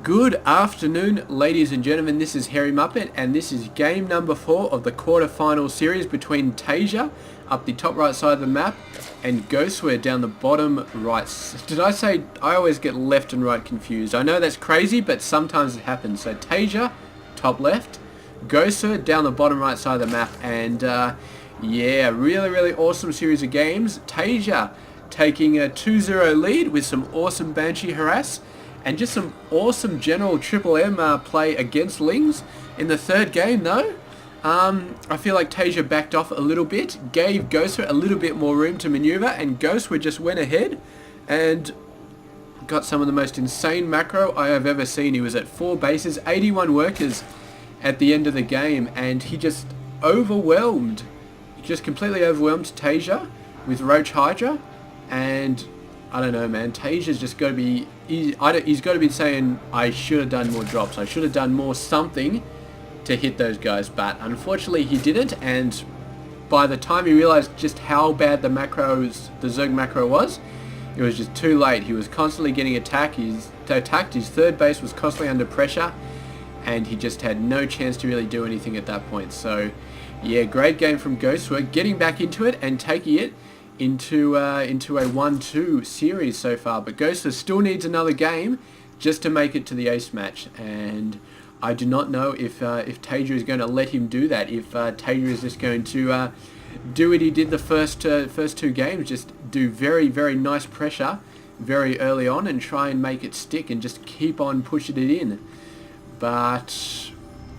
Good afternoon, ladies and gentlemen. This is Hairy Muppet, and this is game number 4 of the quarterfinal series between TaeJa up the top right side of the map and GosWser down the bottom right. Did I say I always get left and right confused? I know that's crazy, but sometimes it happens. So TaeJa, top left, GosWser down the bottom right side of the map, and yeah, really awesome series of games. TaeJa taking a 2-0 lead with some awesome Banshee harass. And just some awesome general Triple M play against Lings. In the third game though, I feel like TaeJa backed off a little bit, gave GosWser a little bit more room to maneuver, and GosWser just went ahead and got some of the most insane macro I have ever seen. He was at 4 bases, 81 workers at the end of the game, and he just completely overwhelmed TaeJa with Roach Hydra. And I don't know, man. TaeJa's just got to be... He's got to be saying, I should have done more drops. I should have done more something to hit those guys. But unfortunately, he didn't. And by the time he realized just how bad the Zerg macro was, it was just too late. He was constantly getting attacked. His third base was constantly under pressure. And he just had no chance to really do anything at that point. So, yeah, great game from GosWser. Getting back into it and taking it into a 1-2 series so far, but GosWser still needs another game just to make it to the ace match, and I do not know if TaeJa is going to let him do that. If TaeJa is just going to do what he did the first 2 games, just do very nice pressure very early on and try and make it stick and just keep on pushing it in. But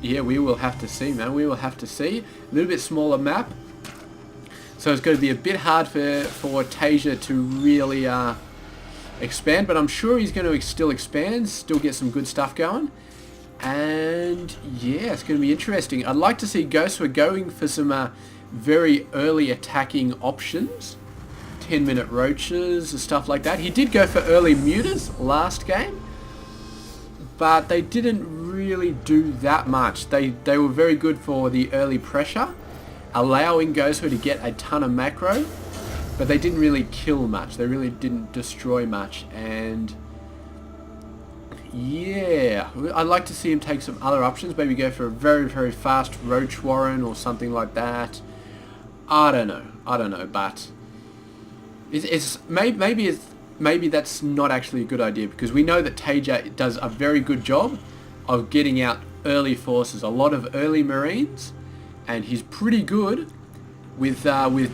yeah, we will have to see, man. We will have to see. A little bit smaller map. So it's going to be a bit hard for TaeJa to really expand, but I'm sure he's going to still expand, still get some good stuff going. And yeah, it's going to be interesting. I'd like to see GosWser going for some very early attacking options. 10-minute roaches and stuff like that. He did go for early mutas last game, but they didn't really do that much. They were very good for the early pressure, allowing GosWser to get a ton of macro, but they didn't really kill much. They really didn't destroy much. And yeah, I'd like to see him take some other options. Maybe go for a very fast Roach Warren or something like that. I don't know, but maybe that's not actually a good idea, because we know that TaeJa does a very good job of getting out early forces, a lot of early Marines. And he's pretty good with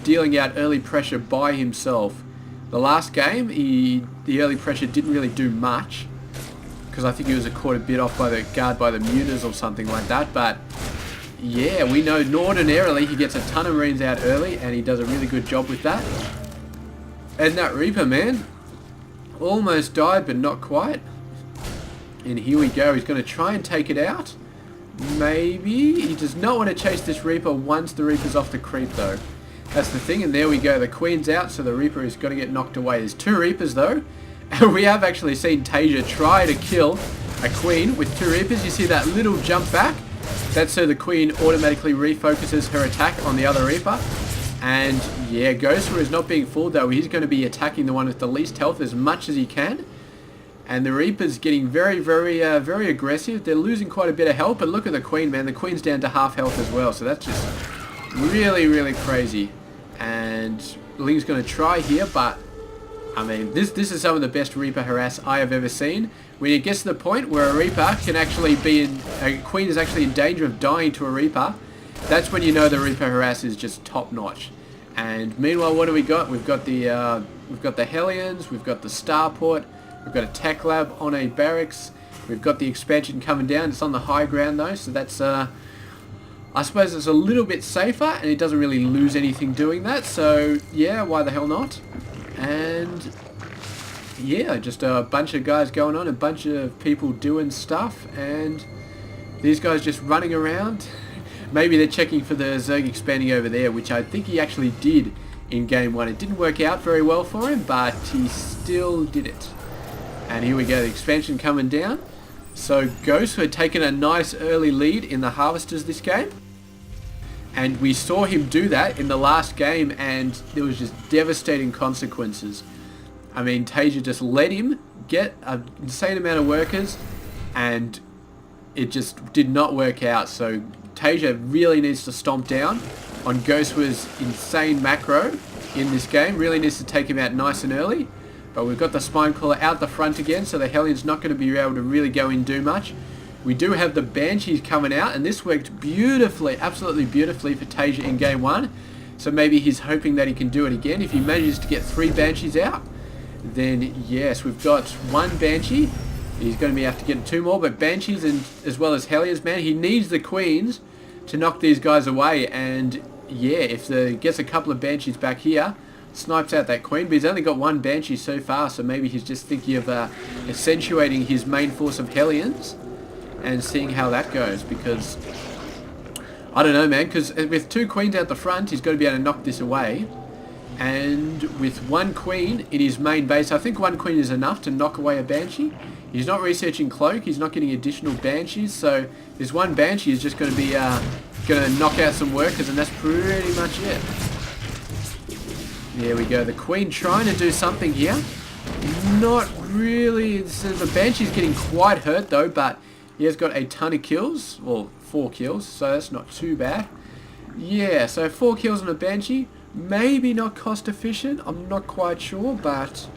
dealing out early pressure by himself. The last game, the early pressure didn't really do much, because I think he was caught a bit off by the guard by the mutas or something like that. But yeah, we know ordinarily he gets a ton of Marines out early, and he does a really good job with that. And that Reaper, man, almost died, but not quite. And here we go. He's going to try and take it out. Maybe. He does not want to chase this Reaper once the Reaper's off the creep though. That's the thing, and there we go. The Queen's out, so the Reaper is going to get knocked away. There's 2 Reapers though, and we have actually seen TaeJa try to kill a Queen with 2 Reapers. You see that little jump back? That's so the Queen automatically refocuses her attack on the other Reaper. And yeah, GosWser is not being fooled though. He's going to be attacking the one with the least health as much as he can. And the Reaper's getting very aggressive. They're losing quite a bit of health, but look at the Queen, man. The Queen's down to half health as well, so that's just really crazy. And Ling's going to try here, but I mean, this is some of the best Reaper harass I have ever seen. When it gets to the point where a Reaper can actually a Queen is actually in danger of dying to a Reaper, that's when you know the Reaper harass is just top notch. And meanwhile, what do we got? We've got the Hellions, we've got the Starport. We've got a tech lab on a barracks. We've got the expansion coming down. It's on the high ground though, so that's I suppose it's a little bit safer, and it doesn't really lose anything doing that. So yeah, why the hell not? And yeah, just a bunch of guys going on, a bunch of people doing stuff, and these guys just running around. Maybe they're checking for the Zerg expanding over there, which I think he actually did in game 1. It didn't work out very well for him, but he still did it. And here we go, the expansion coming down. So GosWser had taken a nice early lead in the Harvesters this game. And we saw him do that in the last game, and there was just devastating consequences. I mean, TaeJa just let him get an insane amount of workers, and it just did not work out. So TaeJa really needs to stomp down on GosWser's insane macro in this game. Really needs to take him out nice and early. But we've got the Spinecrawler out the front again, so the Hellions not going to be able to really go in and do much. We do have the Banshees coming out, and this worked beautifully, absolutely beautifully for TaeJa in game 1. So maybe he's hoping that he can do it again. If he manages to get 3 Banshees out, then yes, we've got 1 Banshee. He's going to have to get 2 more, but Banshees and as well as Hellions, man, he needs the Queens to knock these guys away. And yeah, if he gets a couple of Banshees back here, snipes out that Queen, but he's only got 1 Banshee so far, so maybe he's just thinking of accentuating his main force of Hellions and seeing how that goes, because I don't know, man, because with 2 Queens out the front, he's got to be able to knock this away. And with 1 Queen in his main base, I think 1 Queen is enough to knock away a Banshee. He's not researching Cloak, he's not getting additional Banshees, so this 1 Banshee is just going to be going to knock out some workers, and that's pretty much it. There we go, the Queen trying to do something here. Not really. So the Banshee's getting quite hurt though, but he has got a ton of kills. Well, 4 kills, so that's not too bad. Yeah, so 4 kills on a Banshee. Maybe not cost efficient, I'm not quite sure, but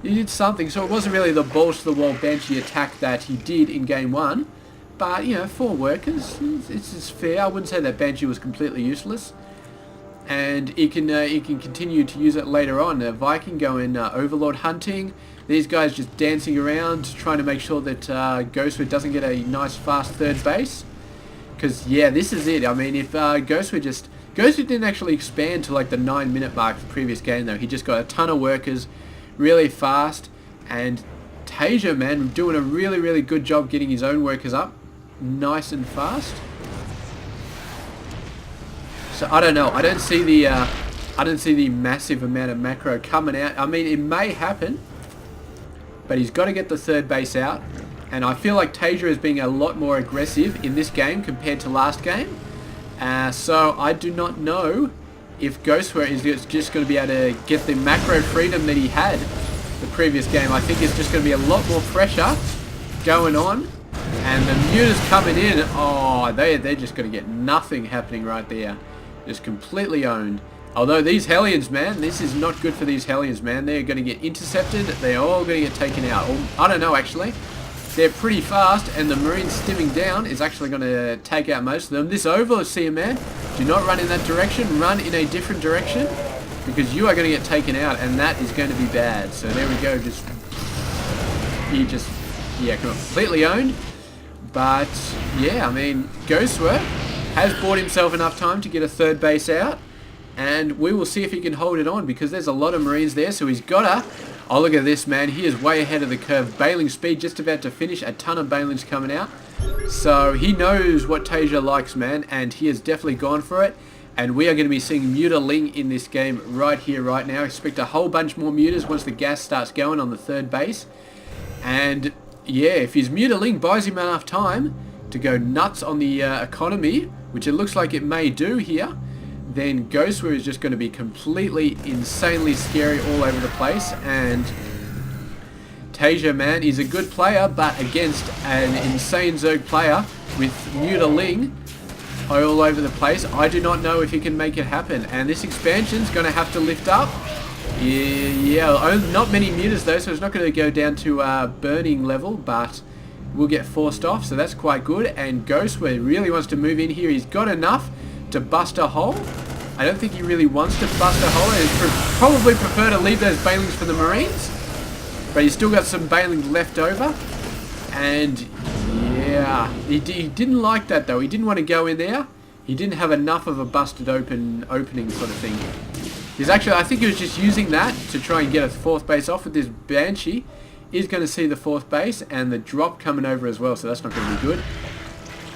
he did something. So it wasn't really the balls to the wall Banshee attack that he did in game 1. But, you know, 4 workers, it's fair. I wouldn't say that Banshee was completely useless. And he can continue to use it later on. Viking going Overlord hunting. These guys just dancing around, trying to make sure that GosWser doesn't get a nice fast 3rd base. Because yeah, this is it. I mean, if GosWser didn't actually expand to like the 9-minute mark of the previous game though. He just got a ton of workers, really fast, and TaeJa, man, doing a really, really good job getting his own workers up, nice and fast. So I don't know. I don't see the massive amount of macro coming out. I mean, it may happen, but he's got to get the 3rd base out. And I feel like TaeJa is being a lot more aggressive in this game compared to last game. So I do not know if GosWser is just going to be able to get the macro freedom that he had the previous game. I think it's just going to be a lot more pressure going on. And the mutas coming in, oh, they're just going to get nothing happening right there. Just completely owned. Although these Hellions, man, this is not good for these Hellions, man. They're going to get intercepted. They're all going to get taken out. Or, I don't know, actually. They're pretty fast, and the Marines stimming down is actually going to take out most of them. This Overlord, see, man, do not run in that direction. Run in a different direction, because you are going to get taken out, and that is going to be bad. So there we go. Yeah, completely owned. But yeah, I mean, GosWser has bought himself enough time to get a 3rd base out, and we will see if he can hold it on, because there's a lot of Marines there, so he's gotta. Oh, look at this, man. He is way ahead of the curve. Bailing speed just about to finish. A ton of Bailings coming out. So he knows what TaeJa likes, man, and he has definitely gone for it. And we are going to be seeing Mutaling in this game right here, right now. Expect a whole bunch more mutas once the gas starts going on the 3rd base. And yeah, if his Mutaling buys him enough time to go nuts on the economy, which it looks like it may do here, then GosWser is just going to be completely insanely scary all over the place. And TaeJa, man, is a good player, but against an insane Zerg player with Mutaling all over the place, I do not know if he can make it happen. And this expansion's going to have to lift up. Yeah, not many mutas though, so it's not going to go down to burning level, but will get forced off, so that's quite good. And GosWser really wants to move in here. He's got enough to bust a hole. I don't think he really wants to bust a hole. He'd probably prefer to leave those Bailings for the Marines, but he's still got some Bailings left over. And yeah, he didn't like that though. He didn't want to go in there. He didn't have enough of a busted opening sort of thing. I think he was just using that to try and get a 4th base off with this Banshee. He's going to see the 4th base and the drop coming over as well, so that's not going to be good.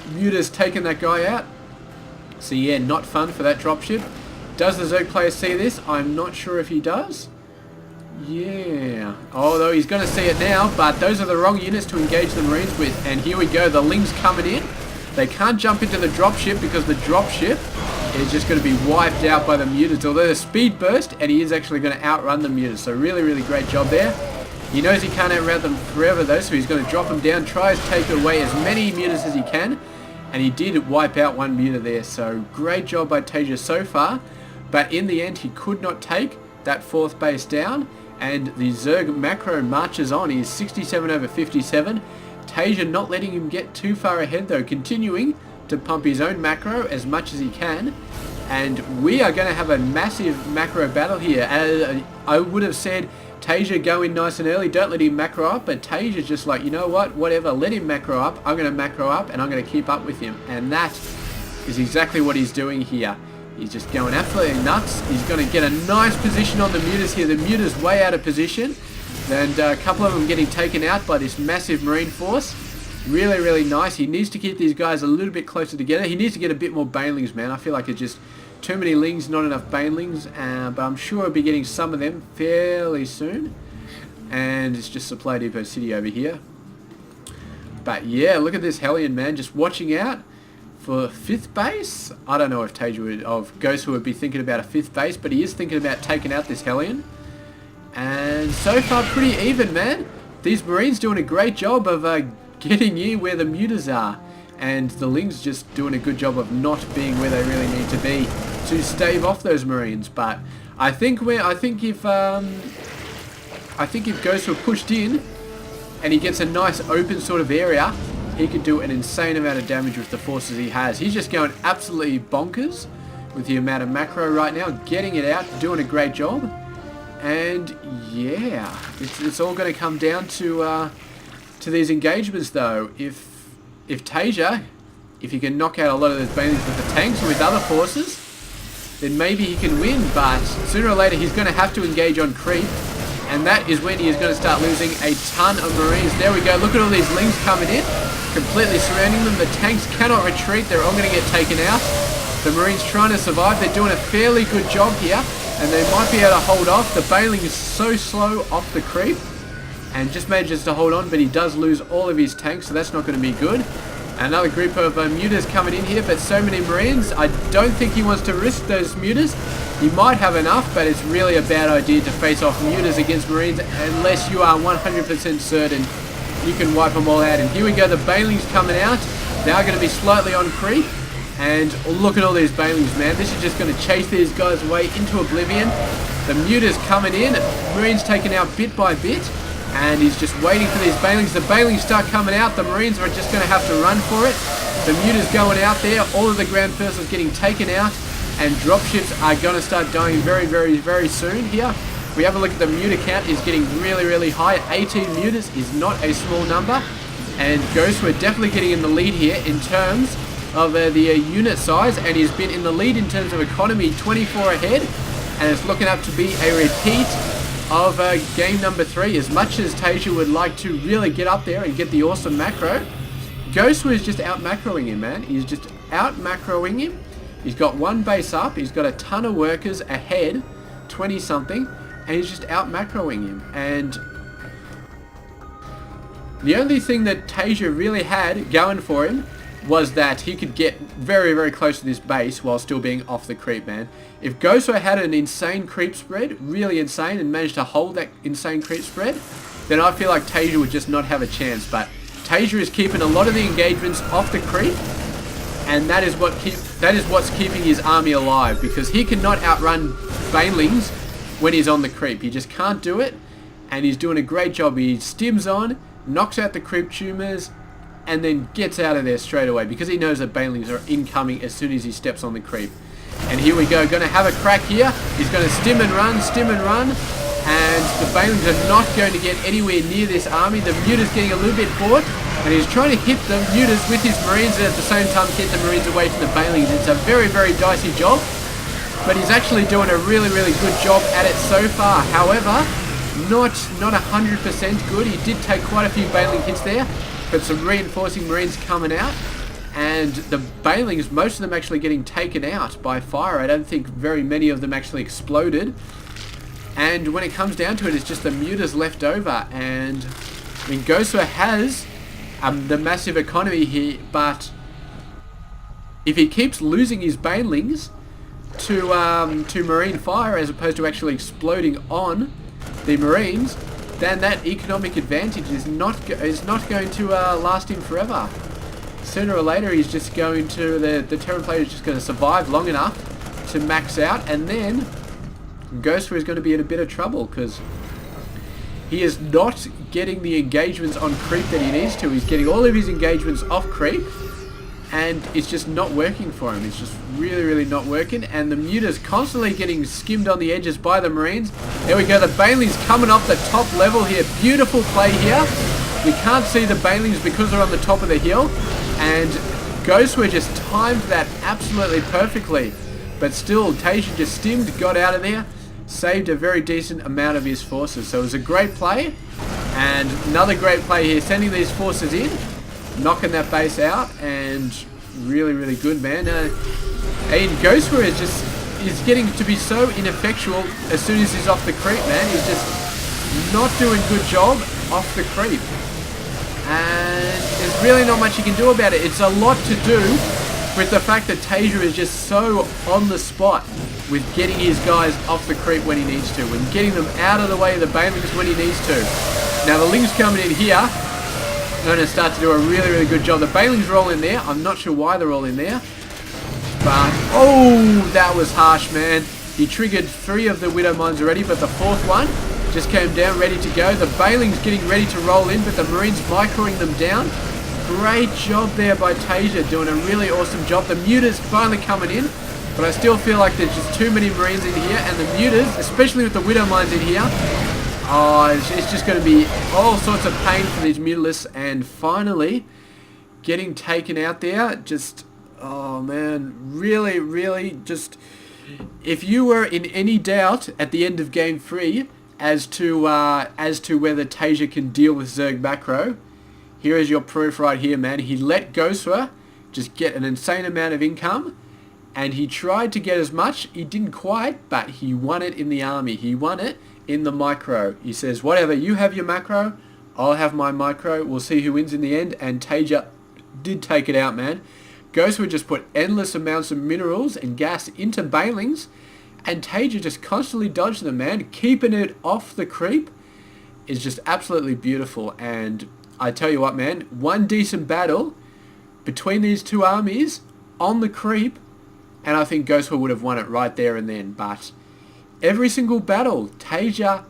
Muta's taking that guy out. So yeah, not fun for that dropship. Does the Zerg player see this? I'm not sure if he does. Yeah. Although he's going to see it now, but those are the wrong units to engage the Marines with. And here we go, the Ling's coming in. They can't jump into the dropship because the dropship is just going to be wiped out by the mutas. Although the speed burst, and he is actually going to outrun the mutas. So really, really great job there. He knows he can't outround them forever though, so he's going to drop them down, try to take away as many mutas as he can. And he did wipe out one muta there, so great job by TaeJa so far. But in the end, he could not take that 4th base down, and the Zerg macro marches on. He's 67 over 57. TaeJa not letting him get too far ahead though, continuing to pump his own macro as much as he can. And we are going to have a massive macro battle here. As I would have said, TaeJa go in nice and early, don't let him macro up, but TaeJa's just like, you know what, whatever, let him macro up, I'm going to macro up and I'm going to keep up with him. And that is exactly what he's doing here. He's just going absolutely nuts. He's going to get a nice position on the mutas here. The muta's way out of position, and a couple of them getting taken out by this massive marine force. Really, really nice. He needs to keep these guys a little bit closer together. He needs to get a bit more banelings, man. I feel like it's just too many lings, not enough banelings, but I'm sure I'll be getting some of them fairly soon. And it's just Supply Depot City over here. But yeah, look at this Hellion, man, just watching out for 5th base. I don't know if TaeJa would, GosWser would be thinking about a 5th base, but he is thinking about taking out this Hellion. And so far pretty even, man. These Marines doing a great job of getting in where the mutas are. And the Lings just doing a good job of not being where they really need to be to stave off those Marines. But I think if GosWser pushed in and he gets a nice open sort of area, he could do an insane amount of damage with the forces he has. He's just going absolutely bonkers with the amount of macro right now, getting it out, doing a great job. And yeah, it's all going to come down to these engagements though. If TaeJa, if he can knock out a lot of those banelings with the tanks or with other forces, then maybe he can win, but sooner or later he's going to have to engage on creep, and that is when he is going to start losing a ton of Marines. There we go, look at all these Lings coming in, completely surrounding them. The tanks cannot retreat, they're all going to get taken out. The Marines trying to survive, they're doing a fairly good job here, and they might be able to hold off. The baneling is so slow off the creep, and just manages to hold on, but he does lose all of his tanks, so that's not going to be good. Another group of mutas coming in here, but so many Marines. I don't think he wants to risk those mutas. He might have enough, but it's really a bad idea to face off mutas against Marines unless you are 100% certain you can wipe them all out. And here we go, the banelings coming out. They are going to be slightly on creep. And look at all these banelings, man. This is just going to chase these guys away into oblivion. The mutas coming in. Marines taken out bit by bit. And he's just waiting for these banelings. The banelings start coming out. The Marines are just going to have to run for it. The mutas going out there. All of the ground forces getting taken out. And dropships are going to start dying very, very, very soon here. We have a look at the muta count. Is getting really, really high. 18 mutas is not a small number. And GosWser definitely getting in the lead here in terms of the unit size. And he's been in the lead in terms of economy, 24 ahead. And it's looking up to be a repeat of game number 3. As much as TaeJa would like to really get up there and get the awesome macro, GosWser is just out macroing him, man. He's just out macroing him. He's got one base up, he's got a ton of workers ahead, 20 something, and he's just out macroing him. And the only thing that TaeJa really had going for him was that he could get very, very close to this base while still being off the creep, man. If GosWser had an insane creep spread, really insane, and managed to hold that insane creep spread, then I feel like TaeJa would just not have a chance. But TaeJa is keeping a lot of the engagements off the creep, and that is what's keeping his army alive, because he cannot outrun banelings when he's on the creep. He just can't do it, and he's doing a great job. He stims on, knocks out the creep tumors, and then gets out of there straight away because he knows that banelings are incoming as soon as he steps on the creep. And here we go, going to have a crack here. He's going to stim and run, and the banelings are not going to get anywhere near this army. The muta's getting a little bit bored, and he's trying to hit the mutas with his Marines and at the same time get the Marines away from the banelings. It's a very, very dicey job, but he's actually doing a really, really good job at it so far. However, not 100% good. He did take quite a few baneling hits there, but some reinforcing Marines coming out, and the banelings, most of them actually getting taken out by fire. I don't think very many of them actually exploded. And when it comes down to it, it's just the mutas left over. And I mean, GosWser has the massive economy here, but if he keeps losing his banelings to marine fire as opposed to actually exploding on the Marines, then that economic advantage is not going to last him forever. Sooner or later, he's just going to the Terran player is just going to survive long enough to max out, and then GosWser is going to be in a bit of trouble because he is not getting the engagements on creep that he needs to. He's getting all of his engagements off creep, and it's just not working for him. It's just really, really not working. And the Muta's constantly getting skimmed on the edges by the Marines. There we go. The Banelings coming off the top level here. Beautiful play here. We can't see the Banelings because they're on the top of the hill. And GosWser just timed that absolutely perfectly. But still, TaeJa just stimmed, got out of there, saved a very decent amount of his forces. So it was a great play. And another great play here, sending these forces in, knocking that base out, and really, really good, man. And GosWser is getting to be so ineffectual as soon as he's off the creep, man. He's just not doing a good job off the creep. And there's really not much you can do about it. It's a lot to do with the fact that TaeJa is just so on the spot with getting his guys off the creep when he needs to, and getting them out of the way of the Banelings when he needs to. Now the Lings coming in here are going to start to do a really, really good job. The Banelings are all in there. I'm not sure why they're all in there. But, oh, that was harsh, man. He triggered 3 of the Widow Mines already, but the 4th one just came down, ready to go. The Banelings getting ready to roll in, but the Marines microing them down. Great job there by TaeJa, doing a really awesome job. The Muta's finally coming in, but I still feel like there's just too many Marines in here, and the Mutas, especially with the Widow Mines in here, oh, it's just going to be all sorts of pain for these Mutalisks. And finally, getting taken out there, just, oh man, really, really just, if you were in any doubt at the end of Game 3 as to whether TaeJa can deal with Zerg macro, here is your proof right here, man. He let GosWser just get an insane amount of income, and he tried to get as much. He didn't quite, but he won it in the army. He won it in the micro. He says, whatever, you have your macro, I'll have my micro. We'll see who wins in the end. And TaeJa did take it out, man. GosWser just put endless amounts of minerals and gas into Banelings, and TaeJa just constantly dodged them, man. Keeping it off the creep is just absolutely beautiful. And I tell you what, man, one decent battle between these two armies on the creep, and I think GosWser would have won it right there and then. But every single battle, TaeJa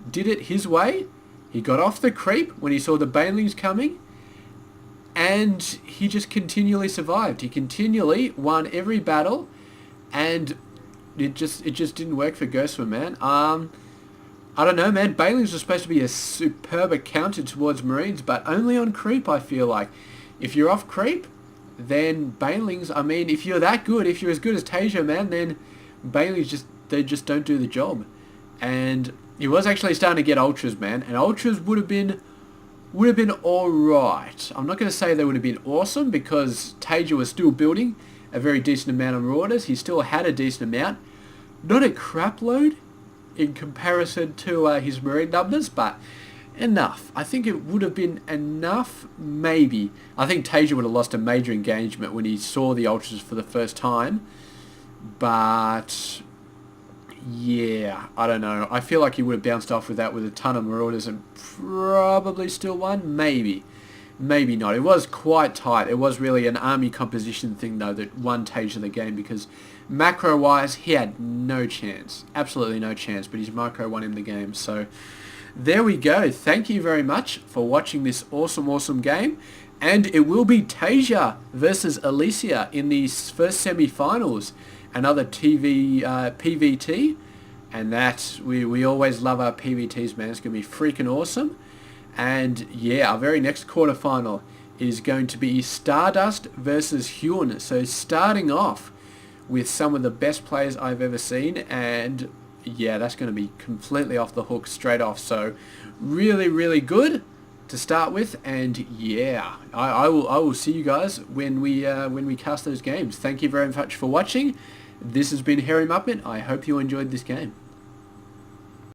did it his way. He got off the creep when he saw the Banelings coming, and he just continually survived. He continually won every battle, and it just didn't work for GosWser, man. I don't know, man. Banelings was supposed to be a superb counter towards Marines, but only on creep, I feel like. If you're off creep, then Banelings, I mean, if you're that good, if you're as good as TaeJa, man, then Banelings they just don't do the job. And he was actually starting to get ultras, man, and ultras would have been alright. I'm not going to say they would have been awesome, because TaeJa was still building a very decent amount of marauders. He still had a decent amount. Not a crap load in comparison to his Marine numbers, but enough. I think it would have been enough, maybe. I think TaeJa would have lost a major engagement when he saw the ultras for the first time, but yeah, I don't know. I feel like he would have bounced off with that with a ton of marauders and probably still won. Maybe not. It was quite tight. It was really an army composition thing, though, that won TaeJa the game, because macro wise he had no chance, absolutely no chance, but his micro won him the game. So there we go. Thank you very much for watching this awesome game, and it will be TaeJa versus Alicia in the first semi-finals, another PVT, and that we always love our PVTs, man. It's gonna be freaking awesome. And yeah, our very next quarterfinal is going to be Stardust versus Hyun. So starting off with some of the best players I've ever seen, and yeah, that's going to be completely off the hook straight off. So really, really good to start with, and yeah, I will see you guys when we cast those games. Thank you very much for watching. This has been Hairy Muppet. I hope you enjoyed this game.